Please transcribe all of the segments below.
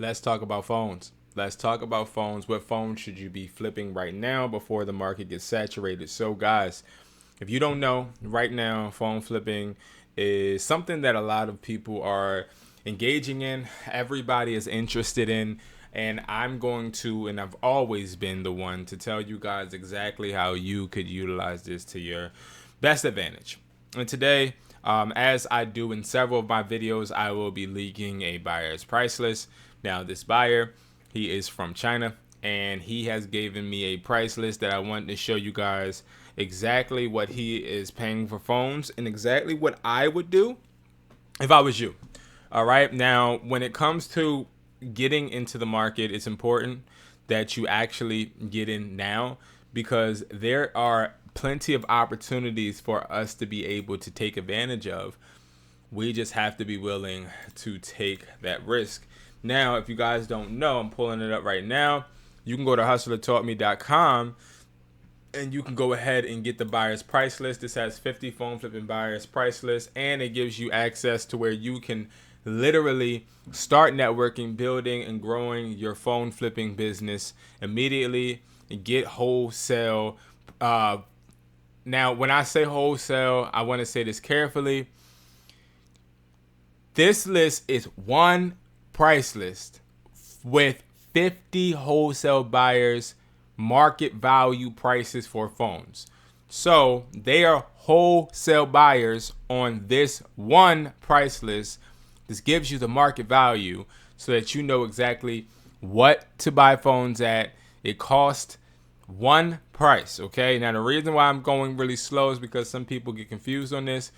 Let's talk about phones. Let's talk about phones. What phone should you be flipping right now before the market gets saturated? So, guys, if you don't know, right now, phone flipping is something that a lot of people are engaging in. Everybody is interested in. And I'm going to, and I've always been the one to tell you guys exactly how you could utilize this to your best advantage. And today, as I do in several of my videos, I will be leaking a buyer's price list. Now, this buyer, he is from China, and he has given me a price list that I want to show you guys exactly what he is paying for phones and exactly what I would do if I was you. All right. Now, when it comes to getting into the market, it's important that you actually get in now because there are plenty of opportunities for us to be able to take advantage of. We just have to be willing to take that risk. Now, if you guys don't know, I'm pulling it up right now. You can go to hustlertaughtme.com and you can go ahead and get the buyer's price list. This has 50 phone flipping buyer's price list, and it gives you access to where you can literally start networking, building, and growing your phone flipping business immediately and get wholesale. Now, when I say wholesale, I want to say this carefully. This list is one price list with 50 wholesale buyers market value prices for phones. So they are wholesale buyers on this one price list. This gives you the market value so that you know exactly what to buy phones at. It costs one price, okay? Now, the reason why I'm going really slow is because some people get confused on this,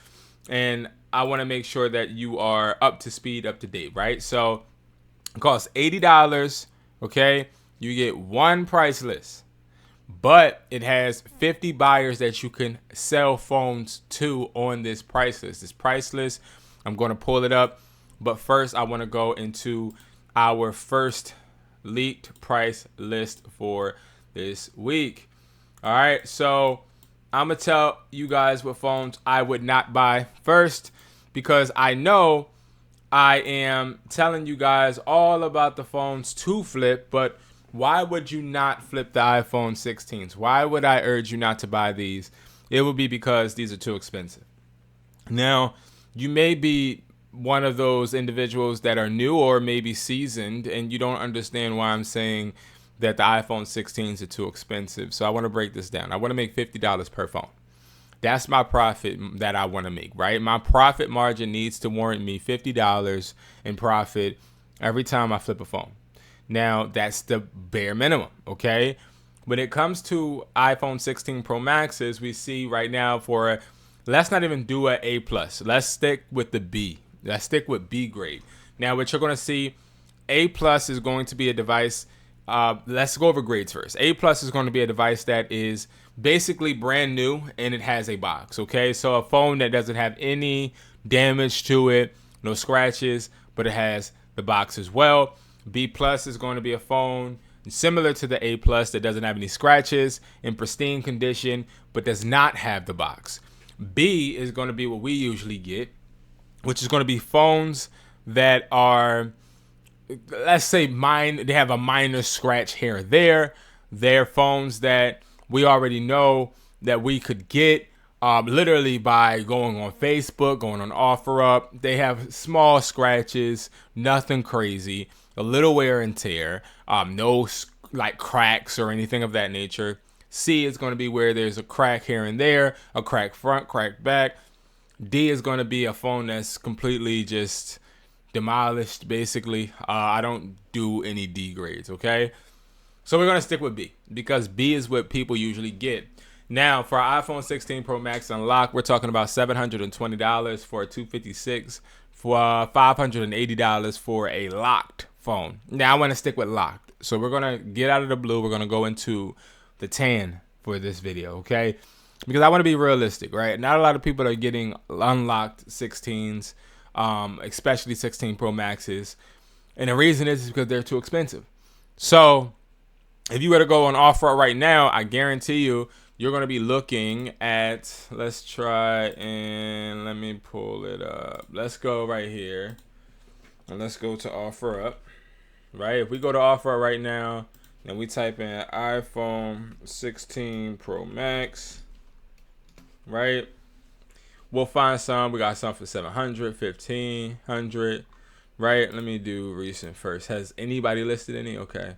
and I want to make sure that you are up to speed, up to date, right? So it costs $80, okay? You get one price list, but it has 50 buyers that you can sell phones to on this price list. This price list, I'm going to pull it up, but first I want to go into our first leaked price list for this week. All right, so I'm going to tell you guys what phones I would not buy first because I know I am telling you guys all about the phones to flip, but why would you not flip the iPhone 16s? Why would I urge you not to buy these? It would be because these are too expensive. Now, you may be one of those individuals that are new or maybe seasoned and you don't understand why I'm saying that the iPhone 16s are too expensive. So I want to break this down. I want to make $50 per phone. That's my profit that I want to make, right? My profit margin needs to warrant me $50 in profit every time I flip a phone. Now, that's the bare minimum, okay? When it comes to iPhone 16 Pro Maxes, we see right now let's not even do an A+. Let's stick with the B. Let's stick with B grade. Now, what you're going to see, A+ is going to be a device. Let's go over grades first. A+ is going to be a device that is basically brand new and it has a box, okay? So a phone that doesn't have any damage to it, no scratches, but it has the box as well. B+ is going to be a phone similar to the A+ that doesn't have any scratches, in pristine condition, but does not have the box. B is going to be what we usually get, which is going to be phones that are, let's say, they have a minor scratch here or there. They're phones that we already know that we could get literally by going on Facebook, going on OfferUp. They have small scratches, nothing crazy, a little wear and tear, no like cracks or anything of that nature. C is going to be where there's a crack here and there, a crack front, crack back. D is going to be a phone that's completely just demolished, basically. I don't do any D grades, okay? So we're going to stick with B because B is what people usually get. Now, for our iPhone 16 Pro Max Unlocked, we're talking about $720 for a 256, for $580 for a locked phone. Now, I want to stick with locked. So we're going to get out of the blue. We're going to go into the tan for this video, okay? Because I want to be realistic, right? Not a lot of people are getting unlocked 16s, especially 16 Pro Maxes. And the reason is because they're too expensive. So if you were to go on offer right now, I guarantee you're going to be looking at, let's try and let me pull it up. Let's go right here and let's go to offer up. right? If we go to offer right now and we type in iPhone 16 Pro Max, right? We'll find some. We got some for 700, 1500, right? Let me do recent first. Has anybody listed any? Okay.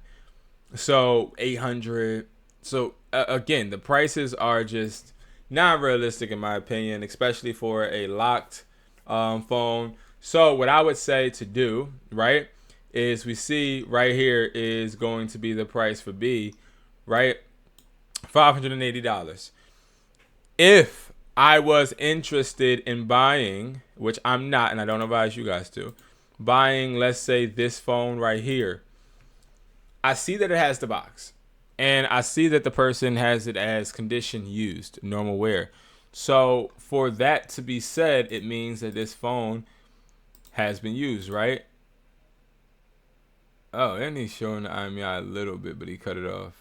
So 800. So again, the prices are just not realistic in my opinion, especially for a locked phone. So what I would say to do, right, is we see right here is going to be the price for B, right? $580. If I was interested in buying, which I'm not, and I don't advise you guys to, buying, let's say, this phone right here, I see that it has the box. And I see that the person has it as condition used, normal wear. So for that to be said, it means that this phone has been used, right? Oh, and he's showing the IMEI a little bit, but he cut it off.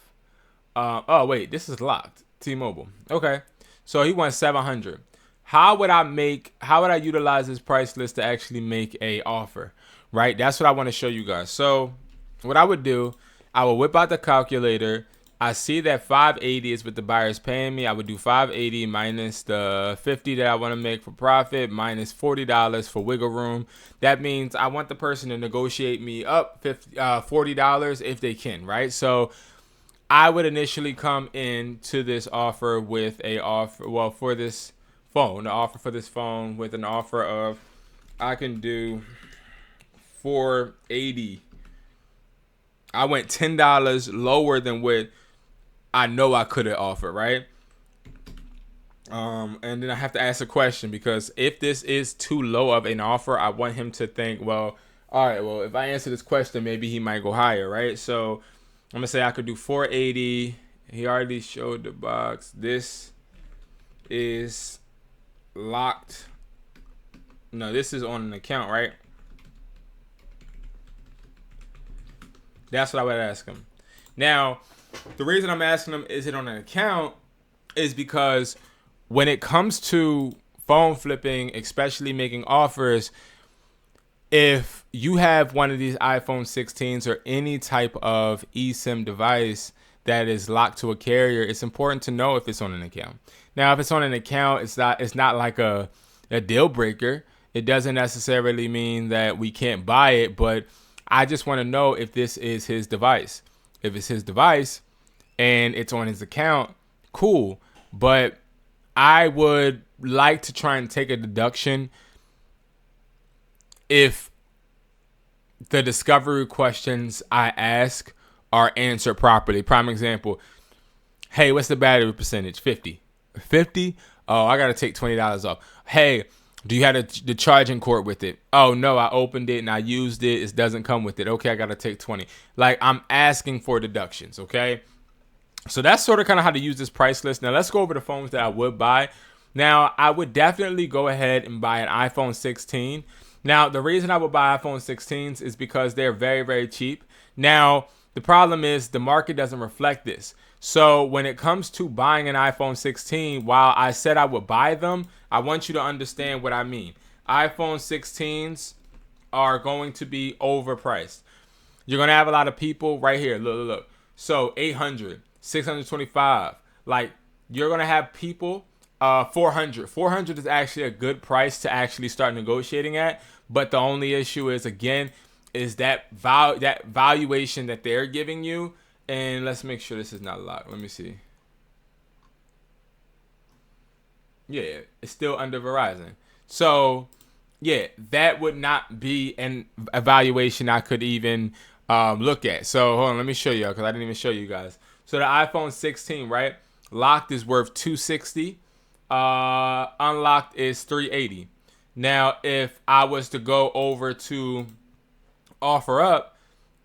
Oh, wait, this is locked. T-Mobile. Okay. So he wants 700. How would I utilize this price list to actually make a offer, right? That's what I want to show you guys. So what I would do, I will whip out the calculator. I see that 580 is what the buyer's paying me. I would do 580 minus the 50 that I want to make for profit minus $40 for wiggle room. That means I want the person to negotiate me up $40 if they can, right? So I would initially come into this offer with a offer, well, for this phone, the offer for this phone with an offer of, I can do 480. I went $10 lower than what I know I could have offered, right? And then I have to ask a question, because if this is too low of an offer, I want him to think, well, all right, well, if I answer this question, maybe he might go higher, right? So I'm gonna say I could do 480. He already showed the box. This is locked. No, this is on an account, right? That's what I would ask him. Now, the reason I'm asking him, is it on an account, is because when it comes to phone flipping, especially making offers, if you have one of these iPhone 16s or any type of eSIM device that is locked to a carrier, it's important to know if it's on an account. Now, if it's on an account, it's not like a deal breaker. It doesn't necessarily mean that we can't buy it, but I just want to know if this is his device. If it's his device and it's on his account, cool. But I would like to try and take a deduction if the discovery questions I ask are answered properly. Prime example, hey, what's the battery percentage? 50. 50? Oh, I got to take $20 off. Hey, do you have the charging cord with it? Oh, no, I opened it and I used it. It doesn't come with it. Okay, I got to take 20. Like, I'm asking for deductions, okay? So that's sort of kind of how to use this price list. Now, let's go over the phones that I would buy. Now, I would definitely go ahead and buy an iPhone 16. Now, the reason I would buy iPhone 16s is because they're very, very cheap. Now, the problem is the market doesn't reflect this. So when it comes to buying an iPhone 16, while I said I would buy them, I want you to understand what I mean. iPhone 16s are going to be overpriced. You're going to have a lot of people right here. Look. So 800, 625. Like, you're going to have people 400. 400 is actually a good price to actually start negotiating at. But the only issue is, again, is that valuation that they're giving you. And let's make sure this is not locked. Let me see. Yeah, it's still under Verizon. So, yeah, that would not be an evaluation I could even look at. So, hold on, let me show you, because I didn't even show you guys. So, the iPhone 16, right? Locked is worth $260. Unlocked is $380. Now, if I was to go over to offer up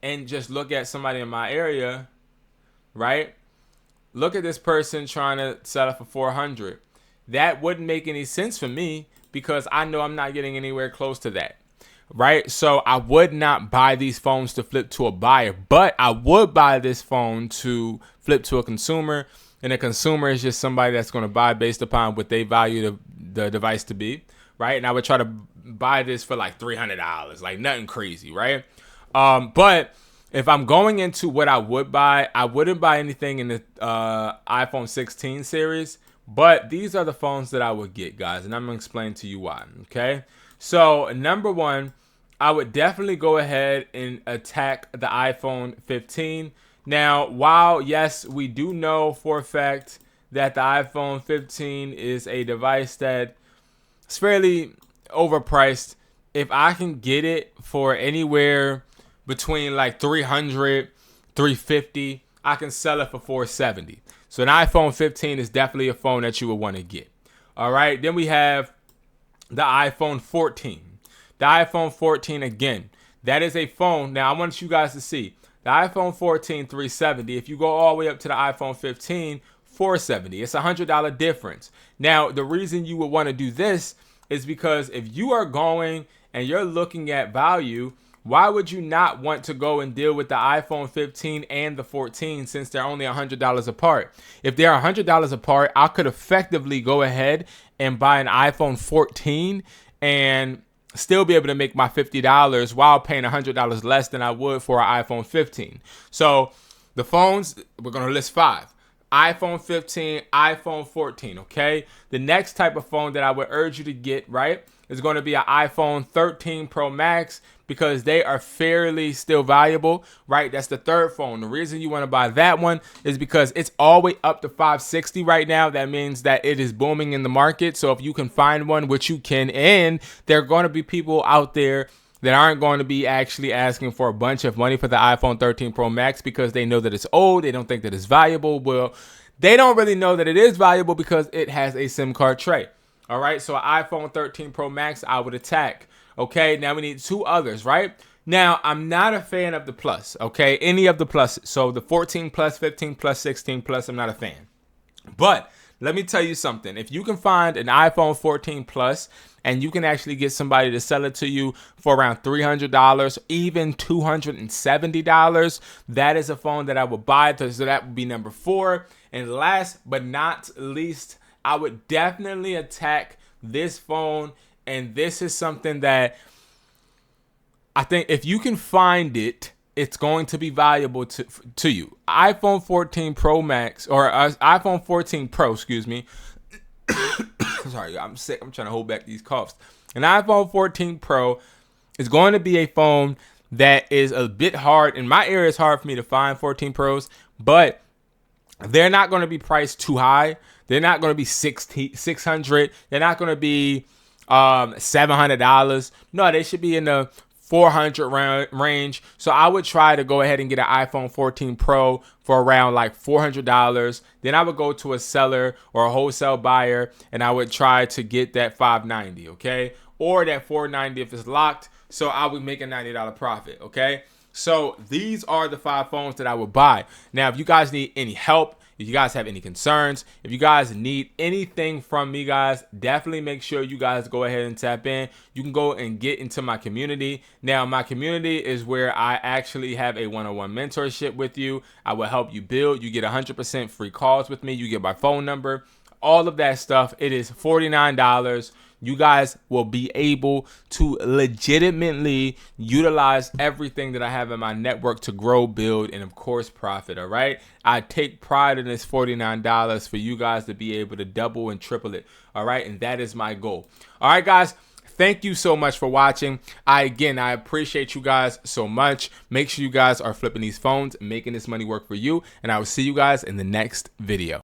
and just look at somebody in my area, right? Look at this person trying to sell it for 400. That wouldn't make any sense for me, because I know I'm not getting anywhere close to that, right? So I would not buy these phones to flip to a buyer, but I would buy this phone to flip to a consumer, and a consumer is just somebody that's going to buy based upon what they value the device to be, right? And I would try to buy this for like $300, like nothing crazy, right? But if I'm going into what I would buy, I wouldn't buy anything in the iPhone 16 series, but these are the phones that I would get, guys, and I'm going to explain to you why, okay? So, number one, I would definitely go ahead and attack the iPhone 15. Now, while, yes, we do know for a fact that the iPhone 15 is a device that is fairly overpriced, if I can get it for anywhere between like 300, 350, I can sell it for 470. So an iPhone 15 is definitely a phone that you would want to get. All right. Then we have the iPhone 14. The iPhone 14, again, that is a phone. Now I want you guys to see the iPhone 14 370. If you go all the way up to the iPhone 15 470, it's $100 difference. Now the reason you would want to do this is because if you are going and you're looking at value, why would you not want to go and deal with the iPhone 15 and the 14 since they're only $100 apart? If they're $100 apart, I could effectively go ahead and buy an iPhone 14 and still be able to make my $50 while paying $100 less than I would for an iPhone 15. So the phones, we're going to list 5. iPhone 15, iPhone 14, okay? The next type of phone that I would urge you to get, right, is going to be an iPhone 13 Pro Max because they are fairly still valuable, right? That's the third phone. The reason you want to buy that one is because it's all the way up to $560 right now. That means that it is booming in the market. So if you can find one, which you can, and there are going to be people out there that aren't going to be actually asking for a bunch of money for the iPhone 13 Pro Max because they know that it's old. They don't think that it's valuable. Well, they don't really know that it is valuable because it has a SIM card tray. All right, so an iPhone 13 Pro Max, I would attack. Okay, now we need 2 others, right? Now, I'm not a fan of the Plus, okay? Any of the Plus. So the 14 Plus, 15 Plus, 16 Plus, I'm not a fan. But let me tell you something. If you can find an iPhone 14 Plus and you can actually get somebody to sell it to you for around $300, even $270, that is a phone that I would buy. So that would be number 4. And last but not least, I would definitely attack this phone. And this is something that I think if you can find it, it's going to be valuable to you. iPhone 14 Pro Max or iPhone 14 Pro, excuse me. Sorry, I'm sick. I'm trying to hold back these coughs. An iPhone 14 Pro is going to be a phone that is a bit hard. In my area, it's hard for me to find 14 Pros, but they're not going to be priced too high. They're not going to be $600. They're not going to be $700. No, they should be in the 400 range. So I would try to go ahead and get an iPhone 14 Pro for around like $400. Then I would go to a seller or a wholesale buyer and I would try to get that $590, okay? Or that $490 if it's locked. So I would make a $90 profit, okay? So these are the 5 phones that I would buy. Now, if you guys need any help, if you guys have any concerns, if you guys need anything from me, guys, definitely make sure you guys go ahead and tap in. You can go and get into my community. Now, my community is where I actually have a one-on-one mentorship with you. I will help you build. You get 100% free calls with me. You get my phone number, all of that stuff. It is $49. You guys will be able to legitimately utilize everything that I have in my network to grow, build, and of course profit. All right, I take pride in this $49 for you guys to be able to double and triple it. All right, and that is my goal. All right, guys, thank you so much for watching. I appreciate you guys so much. Make sure you guys are flipping these phones, making this money work for you, and I will see you guys in the next video.